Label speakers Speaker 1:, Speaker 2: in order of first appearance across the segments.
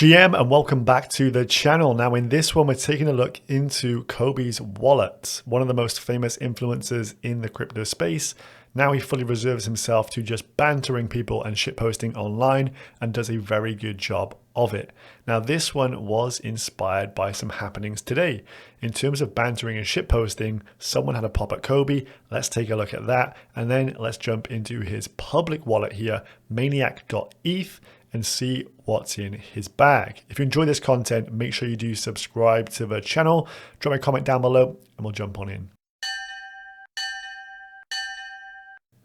Speaker 1: GM and welcome back to the channel. Now in this one we're taking a look into Cobie's wallet, one of the most famous influencers in the crypto space. Now he fully reserves himself to just bantering people and shitposting online and does a very good job of it. Now this one was inspired by some happenings today. In terms of bantering and shitposting, someone had a pop at Cobie. Let's take a look at that and then let's jump into his public wallet here, maniac.eth, and see what's in his bag. If you enjoy this content, make sure you do subscribe to the channel, drop a comment down below and we'll jump on in.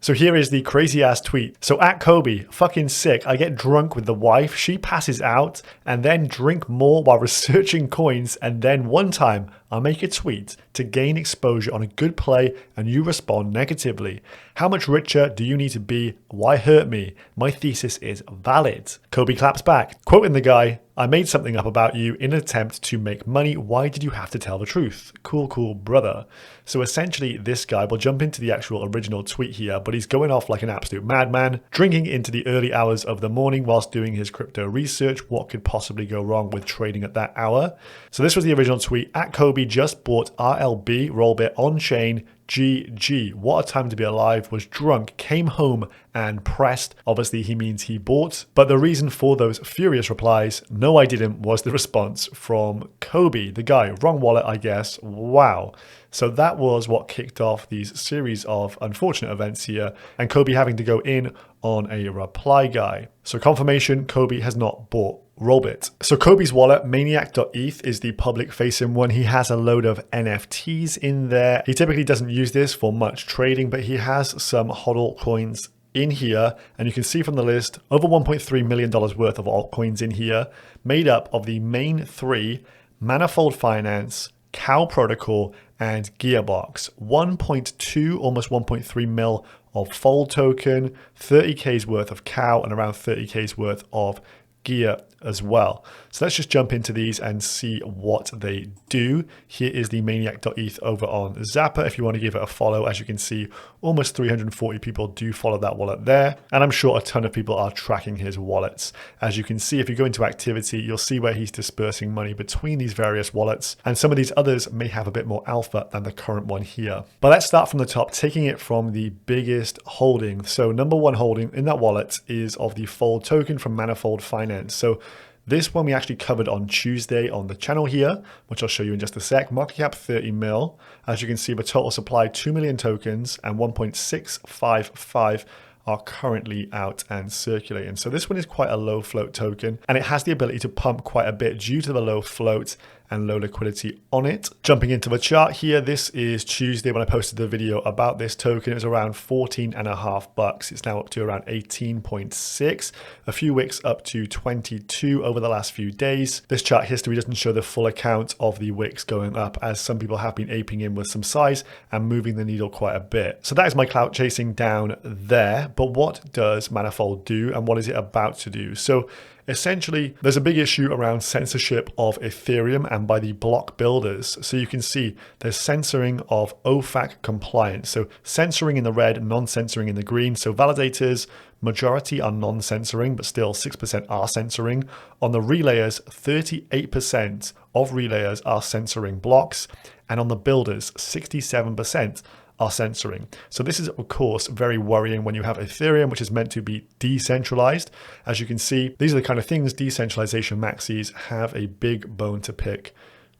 Speaker 1: So here is the crazy ass tweet. So at Cobie, fucking sick. I get drunk with the wife, she passes out, and then drink more while researching coins. And then one time I'll make a tweet to gain exposure on a good play and you respond negatively. How much richer do you need to be? Why hurt me? My thesis is valid. Cobie claps back, quoting the guy, I made something up about you in an attempt to make money. Why did you have to tell the truth? Cool, cool, brother. So essentially this guy, will jump into the actual original tweet here, but he's going off like an absolute madman, drinking into the early hours of the morning whilst doing his crypto research. What could possibly go wrong with trading at that hour? So this was the original tweet. At Cobie just bought RLB, Rollbit on chain, GG. What a time to be alive. Was drunk, came home and pressed. Obviously he means he bought. But the reason for those furious replies, no I didn't, was the response from Cobie, the guy. Wrong wallet, I guess. Wow. So that was what kicked off these series of unfortunate events here, and Cobie having to go in on a reply guy. So confirmation, Cobie has not bought Rollbit. So Cobie's wallet, maniac.eth, is the public facing one. He has a load of NFTs in there. He typically doesn't use this for much trading, but he has some HODL coins in here, and you can see from the list over $1.3 million worth of altcoins in here, made up of the main three: Manifold Finance, Cow Protocol, and Gearbox. 1.2, almost 1.3 mil of Fold token, 30K's worth of Cow, and around 30K's worth of Gear as well. So let's just jump into these and see what they do. Here is the maniac.eth over on Zapper if you want to give it a follow. As you can see, almost 340 people do follow that wallet there, and I'm sure a ton of people are tracking his wallets. As you can see, if you go into activity, you'll see where he's dispersing money between these various wallets, and some of these others may have a bit more alpha than the current one here. But let's start from the top, taking it from the biggest holding. So number one holding in that wallet is of the Fold token from Manifold Finance. So this one we actually covered on Tuesday on the channel here, which I'll show you in just a sec. Market cap 30 mil. As you can see, the total supply 2 million tokens and 1.655 are currently out and circulating. So this one is quite a low float token, and it has the ability to pump quite a bit due to the low float and low liquidity on it. Jumping into the chart here, this is Tuesday when I posted the video about this token. It was around 14.5 bucks. It's now up to around 18.6. A few wicks up to 22 over the last few days. This chart history doesn't show the full account of the wicks going up, as some people have been aping in with some size and moving the needle quite a bit. So that is my clout chasing down there. But what does Manifold do and what is it about to do? So essentially, there's a big issue around censorship of Ethereum and by the block builders. So you can see there's censoring of OFAC compliance. So censoring in the red, non-censoring in the green. So validators, majority are non-censoring, but still 6% are censoring. On the relayers, 38% of relayers are censoring blocks. And on the builders, 67% are censoring. So this is of course very worrying when you have Ethereum, which is meant to be decentralized. As you can see, these are the kind of things decentralization maxis have a big bone to pick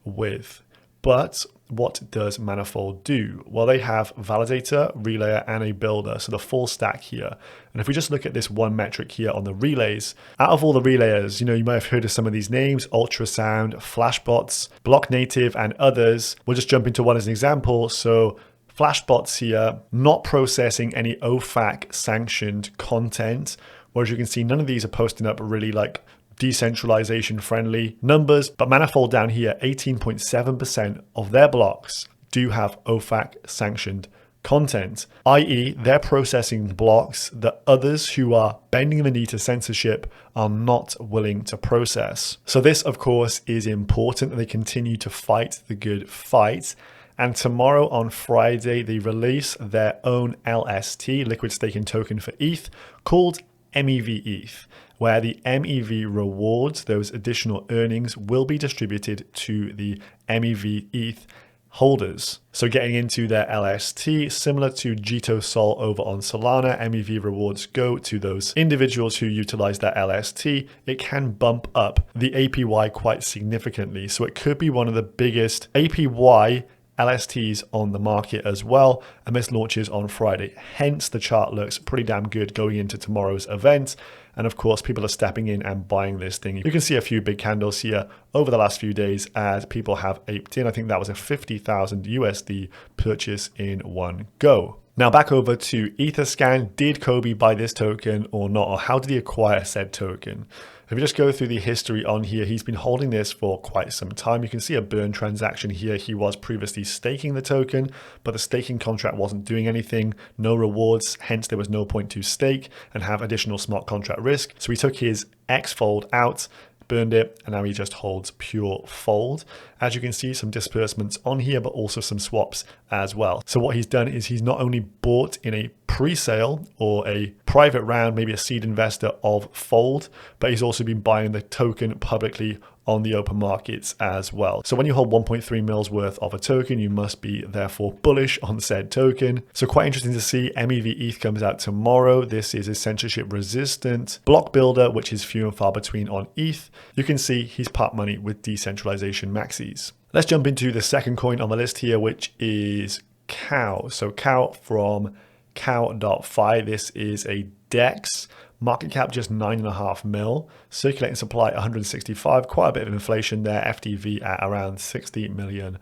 Speaker 1: with. But what does Manifold do? Well, they have validator, relayer, and a builder, so the full stack here. And if we just look at this one metric here on the relays, out of all the relayers, you might have heard of some of these names: Ultrasound, Flashbots, Block Native, and others. We'll just jump into one as an example. So Flashbots here, not processing any OFAC sanctioned content, whereas you can see none of these are posting up really like decentralization friendly numbers. But Manifold down here, 18.7% of their blocks do have OFAC sanctioned content, i.e. they're processing blocks that others who are bending the knee to censorship are not willing to process. So this of course is important that they continue to fight the good fight. And tomorrow on Friday, they release their own LST, liquid staking token for ETH, called MEV ETH. where the MEV rewards, those additional earnings, will be distributed to the MEV ETH holders. So getting into their LST, similar to Jito Sol over on Solana, MEV rewards go to those individuals who utilize that LST. It can bump up the APY quite significantly. So it could be one of the biggest APY LSTs on the market as well, and this launches on Friday. Hence, the chart looks pretty damn good going into tomorrow's event. And of course, people are stepping in and buying this thing. You can see a few big candles here over the last few days as people have aped in. I think that was a 50,000 USD purchase in one go. Now back over to Etherscan. Did Cobie buy this token or not? Or how did he acquire said token? If you just go through the history on here, he's been holding this for quite some time. You can see a burn transaction here. He was previously staking the token, but the staking contract wasn't doing anything, no rewards, hence there was no point to stake and have additional smart contract risk. So he took his X fold out, burned it, and now he just holds pure fold. As you can see, some disbursements on here, but also some swaps as well. So what he's done is he's not only bought in a pre-sale or a private round, maybe a seed investor of fold, but he's also been buying the token publicly on the open markets as well. So when you hold 1.3 mils worth of a token, you must be therefore bullish on said token. So quite interesting to see. MEV ETH comes out tomorrow. This is a censorship resistant block builder, which is few and far between on ETH. You can see he's part money with decentralization maxis. Let's jump into the second coin on the list here, which is Cow. So Cow from cow.fi. This is a DEX. Market cap just 9.5 mil, circulating supply 165, quite a bit of inflation there, FTV at around $60 million.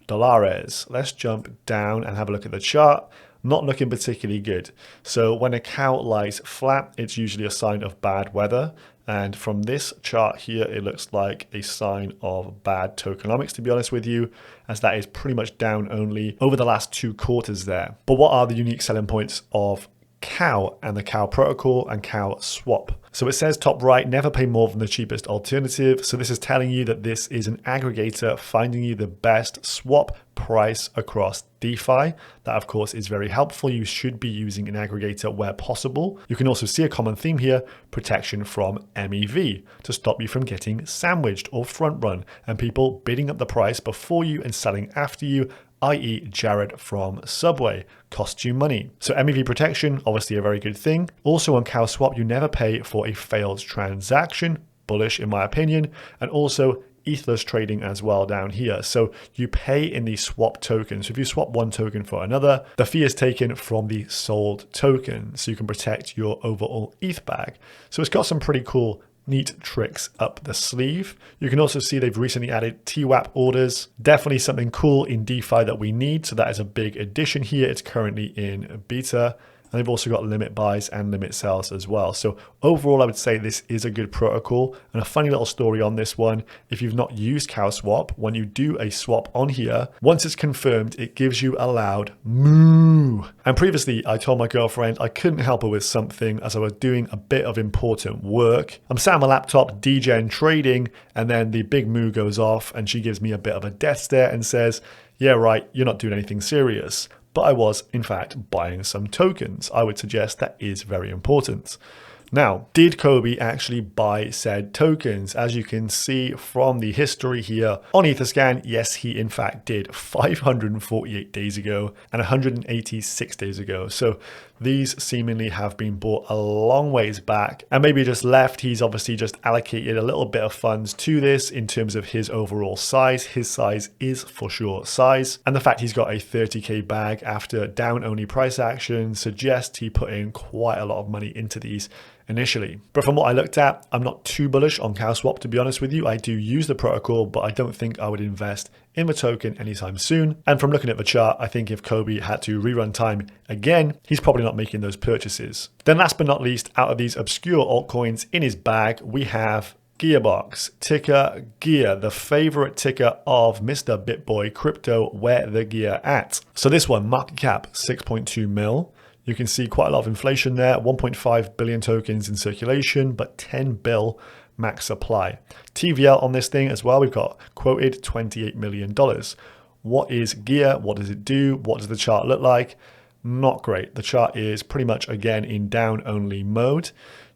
Speaker 1: Let's jump down and have a look at the chart. Not looking particularly good. So when a cow lies flat, it's usually a sign of bad weather. And from this chart here, it looks like a sign of bad tokenomics, to be honest with you, as that is pretty much down only over the last 2 quarters there. But what are the unique selling points of Cow and the Cow protocol and Cow swap? So it says top right, never pay more than the cheapest alternative. So this is telling you that this is an aggregator finding you the best swap price across DeFi. That of course is very helpful. You should be using an aggregator where possible. You can also see a common theme here, protection from MEV, to stop you from getting sandwiched or front run and people bidding up the price before you and selling after you, i.e. Jared from Subway, costs you money. So MEV protection, obviously a very good thing. Also on Cow Swap, you never pay for a failed transaction, bullish in my opinion, and also ethless trading as well down here. So you pay in the swap tokens. So if you swap one token for another, the fee is taken from the sold token. So you can protect your overall ETH bag. So it's got some pretty cool neat tricks up the sleeve. You can also see they've recently added TWAP orders. Definitely something cool in DeFi that we need. So that is a big addition here. It's currently in beta. And they've also got limit buys and limit sells as well. So overall, I would say this is a good protocol. And a funny little story on this one, if you've not used CowSwap, when you do a swap on here, once it's confirmed, it gives you a loud moo. And previously, I told my girlfriend I couldn't help her with something as I was doing a bit of important work. I'm sat on my laptop, DGen trading, and then the big moo goes off and she gives me a bit of a death stare and says, yeah, right, you're not doing anything serious. But I was, in fact, buying some tokens. I would suggest that is very important. Now, did Cobie actually buy said tokens? As you can see from the history here on Etherscan, yes, he in fact did 548 days ago and 186 days ago. So these seemingly have been bought a long ways back and maybe just left. He's obviously just allocated a little bit of funds to this in terms of his overall size. His size is for sure size. And the fact he's got a 30K bag after down only price action suggests he put in quite a lot of money into these initially. But from what I looked at, I'm not too bullish on CowSwap, to be honest with you. I do use the protocol, but I don't think I would invest in the token anytime soon. And from looking at the chart, I think if Cobie had to rerun time again, he's probably not making those purchases. Then last but not least, out of these obscure altcoins in his bag, we have Gearbox, ticker Gear, the favorite ticker of Mr. BitBoy Crypto, where the gear at. So this one, market cap 6.2 mil. You can see quite a lot of inflation there, 1.5 billion tokens in circulation, but 10 bill max supply. TVL on this thing as well, we've got quoted $28 million. What is Gear? What does it do? What does the chart look like? Not great. The chart is pretty much again in down only mode.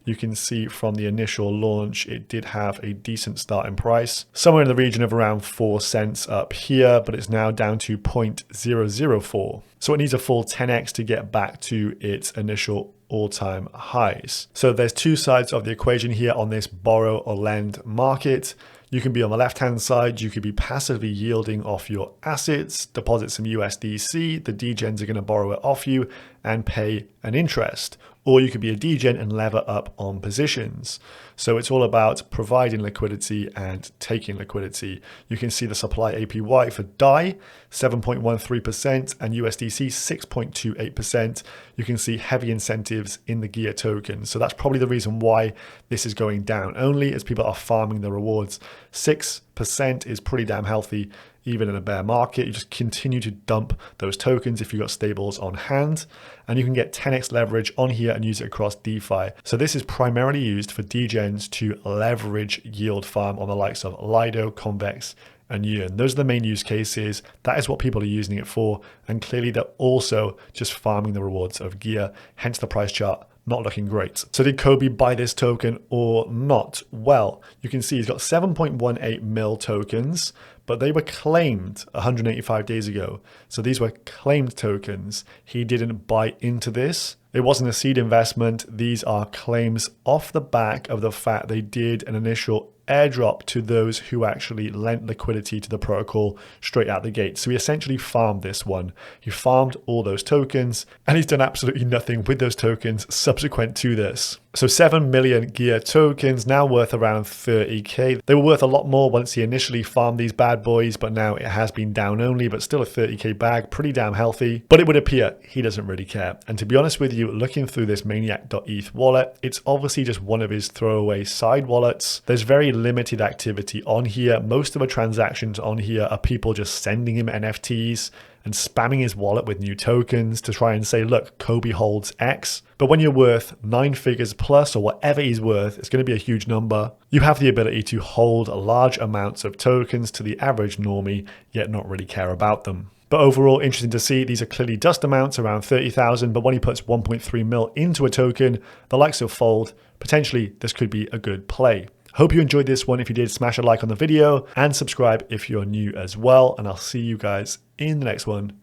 Speaker 1: You can see from the initial launch, it did have a decent starting price, somewhere in the region of around 4 cents up here, but it's now down to 0.004. So it needs a full 10x to get back to its initial all-time highs. So there's two sides of the equation here on this borrow or lend market. You can be on the left-hand side, you could be passively yielding off your assets, deposit some USDC, the degens are going to borrow it off you and pay an interest. Or you could be a degen and lever up on positions. So it's all about providing liquidity and taking liquidity. You can see the supply APY for DAI, 7.13% and USDC 6.28%. You can see heavy incentives in the Gear token. So that's probably the reason why this is going down, only as people are farming the rewards. 6% is pretty damn healthy. Even in a bear market, you just continue to dump those tokens if you've got stables on hand, and you can get 10x leverage on here and use it across DeFi. So this is primarily used for degens to leverage yield farm on the likes of Lido, Convex, and Yearn. Those are the main use cases. That is what people are using it for, and clearly they're also just farming the rewards of Gear, hence the price chart not looking great. So did Cobie buy this token or not? Well, you can see he's got 7.18 mil tokens, but they were claimed 185 days ago. So these were claimed tokens. He didn't buy into this. It wasn't a seed investment. These are claims off the back of the fact they did an initial airdrop to those who actually lent liquidity to the protocol straight out the gate. So he essentially farmed this one. He farmed all those tokens and he's done absolutely nothing with those tokens subsequent to this. So 7 million Gear tokens, now worth around 30k. They were worth a lot more once he initially farmed these bad boys, but now it has been down only, but still a 30k bag, pretty damn healthy. But it would appear he doesn't really care. And to be honest with you, looking through this maniac.eth wallet, it's obviously just one of his throwaway side wallets. There's very limited activity on here. Most of the transactions on here are people just sending him NFTs and spamming his wallet with new tokens to try and say, look, Cobie holds X. But when you're worth 9 figures plus or whatever he's worth, it's going to be a huge number. You have the ability to hold large amounts of tokens to the average normie, yet not really care about them. But overall, interesting to see. These are clearly dust amounts, around 30,000. But when he puts 1.3 mil into a token, the likes of Fold, potentially this could be a good play. Hope you enjoyed this one. If you did, smash a like on the video and subscribe if you're new as well. And I'll see you guys in the next one.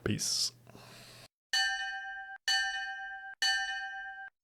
Speaker 1: Peace.